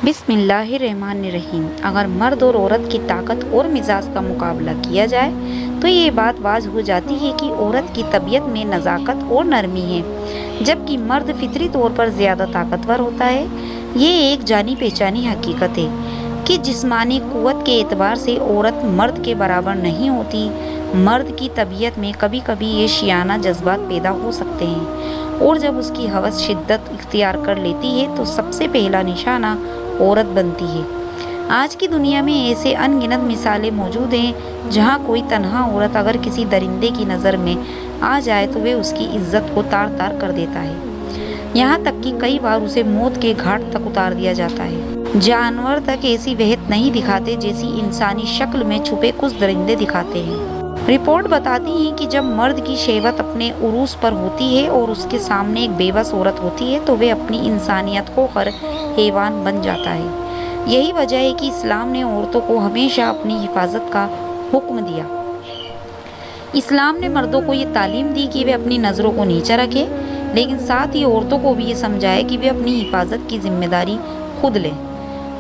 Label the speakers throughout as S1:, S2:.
S1: بسم اللہ الرحمن الرحیم۔ اگر مرد اور عورت کی طاقت اور مزاج کا مقابلہ کیا جائے تو یہ بات واضح ہو جاتی ہے کہ عورت کی طبیعت میں نزاکت اور نرمی ہے، جبکہ مرد فطری طور پر زیادہ طاقتور ہوتا ہے۔ یہ ایک جانی پہچانی حقیقت ہے کہ جسمانی قوت کے اعتبار سے عورت مرد کے برابر نہیں ہوتی۔ مرد کی طبیعت میں کبھی کبھی یہ شیانہ جذبات پیدا ہو سکتے ہیں، اور جب اس کی ہوس شدت اختیار کر لیتی ہے تو سب سے پہلا نشانہ عورت بنتی ہے۔ آج کی دنیا میں ایسے ان گنت مثالیں موجود ہیں جہاں کوئی تنہا عورت اگر کسی درندے کی نظر میں آ جائے تو وہ اس کی عزت کو تار تار کر دیتا ہے، یہاں تک کہ کئی بار اسے موت کے گھاٹ تک اتار دیا جاتا ہے۔ جانور تک ایسی وحشت نہیں دکھاتے جیسی انسانی شکل میں چھپے کچھ درندے دکھاتے ہیں۔ رپورٹ بتاتی ہے کہ جب مرد کی شہوت اپنے عروج پر ہوتی ہے اور اس کے سامنے ایک بے بس عورت ہوتی ہے تو وہ اپنی انسانیت کھو کر حیوان بن جاتا ہے۔ یہی وجہ ہے کہ اسلام نے عورتوں کو ہمیشہ اپنی حفاظت کا حکم دیا۔ اسلام نے مردوں کو یہ تعلیم دی کہ وہ اپنی نظروں کو نیچے رکھیں، لیکن ساتھ ہی عورتوں کو بھی یہ سمجھائے کہ وہ اپنی حفاظت کی ذمہ داری خود لیں۔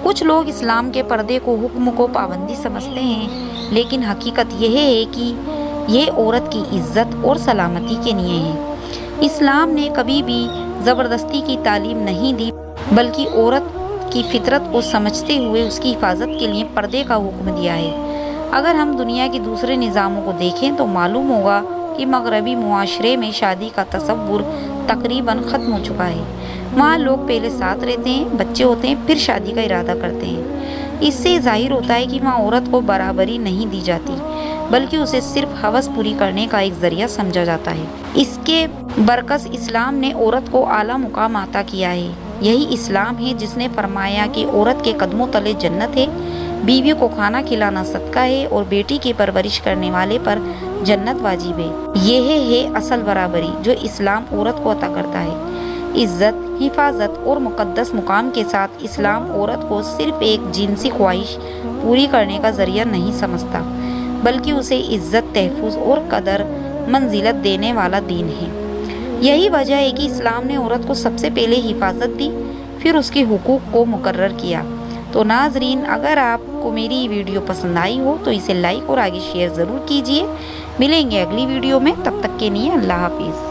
S1: کچھ لوگ اسلام کے پردے کو حکم کو پابندی سمجھتے ہیں، لیکن حقیقت یہ ہے کہ یہ عورت کی عزت اور سلامتی کے لیے ہے۔ اسلام نے کبھی بھی زبردستی کی تعلیم نہیں دی، بلکہ عورت کی فطرت کو سمجھتے ہوئے اس کی حفاظت کے لیے پردے کا حکم دیا ہے۔ اگر ہم دنیا کے دوسرے نظاموں کو دیکھیں تو معلوم ہوگا کہ مغربی معاشرے میں شادی کا تصور تقریباً ختم ہو چکا ہے۔ وہاں لوگ پہلے ساتھ رہتے ہیں، بچے ہوتے ہیں، پھر شادی کا ارادہ کرتے ہیں۔ اس سے ظاہر ہوتا ہے کہ وہاں عورت کو برابری نہیں دی جاتی، بلکہ اسے صرف ہوس پوری کرنے کا ایک ذریعہ سمجھا جاتا ہے۔ اس کے برعکس اسلام نے عورت کو اعلیٰ مقام عطا کیا ہے۔ یہی اسلام ہے جس نے فرمایا کہ عورت کے قدموں تلے جنت ہے، بیوی کو کھانا کھلانا صدقہ ہے اور بیٹی کی پرورش کرنے والے پر جنت واجب ہے۔ یہ ہے اصل برابری جو اسلام عورت کو عطا کرتا ہے۔ عزت، حفاظت اور مقدس مقام کے ساتھ اسلام عورت کو صرف ایک جنسی خواہش پوری کرنے کا ذریعہ نہیں سمجھتا، بلکہ اسے عزت، تحفظ اور قدر منزلت دینے والا دین ہے۔ یہی وجہ ہے کہ اسلام نے عورت کو سب سے پہلے حفاظت دی، پھر اس کے حقوق کو مقرر کیا۔ تو ناظرین، اگر آپ کو میری ویڈیو پسند آئی ہو تو اسے لائک اور آگے شیئر ضرور کیجیے۔ ملیں گے اگلی ویڈیو میں، تب تک کے لیے اللہ حافظ۔